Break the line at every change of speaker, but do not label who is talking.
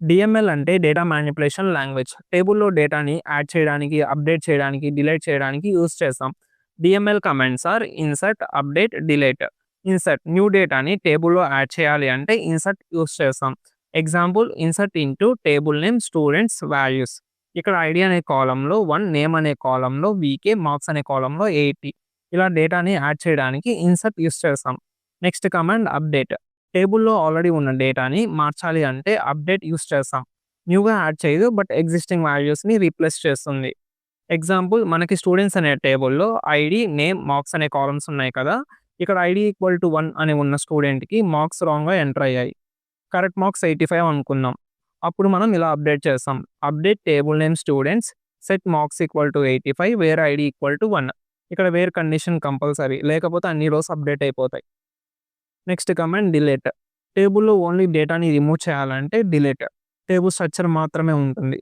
DML అంటే data manipulation language. టేబుల్‌లో డేటాని యాడ్ చేయడానికి, అప్డేట్ చేయడానికి, డిలీట్ చేయడానికి యూజ్ చేస్తాం. DML commands are insert, update, delete. Insert new డేటాని టేబుల్‌లో యాడ్ చేయాలి అంటే ఇన్సర్ట్ యూజ్ చేస్తాం. Example insert into table name students values. ఇక్కడ ఐడీ అనే కాలమ్‌లో 1, నేమ్ అనే కాలమ్‌లో వీకే, మార్క్స్ అనే కాలమ్‌లో 80. ఇలా డేటాని యాడ్ చేయడానికి ఇన్సర్ట్ యూజ్ చేస్తాం. Next command update. టేబుల్‌లో ఆల్రెడీ ఉన్న డేటాని మార్చాలి అంటే అప్డేట్ యూజ్ చేస్తాం. న్యూగా యాడ్ చేయదు బట్ ఎగ్జిస్టింగ్ వాల్యూస్‌ని రీప్లేస్ చేస్తుంది. ఎగ్జాంపుల్ మనకి స్టూడెంట్స్ అనే టేబుల్‌లో ఐడీ, నేమ్, మార్క్స్ అనే కాలమ్స్ ఉన్నాయి కదా! ఇక్కడ ఐడీ ఈక్వల్ టు 1 అని ఉన్న స్టూడెంట్‌కి మార్క్స్ రాంగ్‌గా ఎంటర్ అయ్యాయి. కరెక్ట్ మార్క్స్ 85 అనుకుందాం. అప్పుడు మనం ఇలా అప్డేట్ చేస్తాం. Update table name students set marks equal to 85 where ID equal to 1. ఇక్కడ వేర్ కండిషన్ కంపల్సరీ లేకపోతే అన్ని రోస్ అప్డేట్ అయిపోతాయి. Next command delete. టేబుల్‌లో ఓన్లీ డేటాని రిమూవ్ చేయాలంటే డిలీట్. టేబుల్ స్ట్రక్చర్ మాత్రమే ఉంటుంది.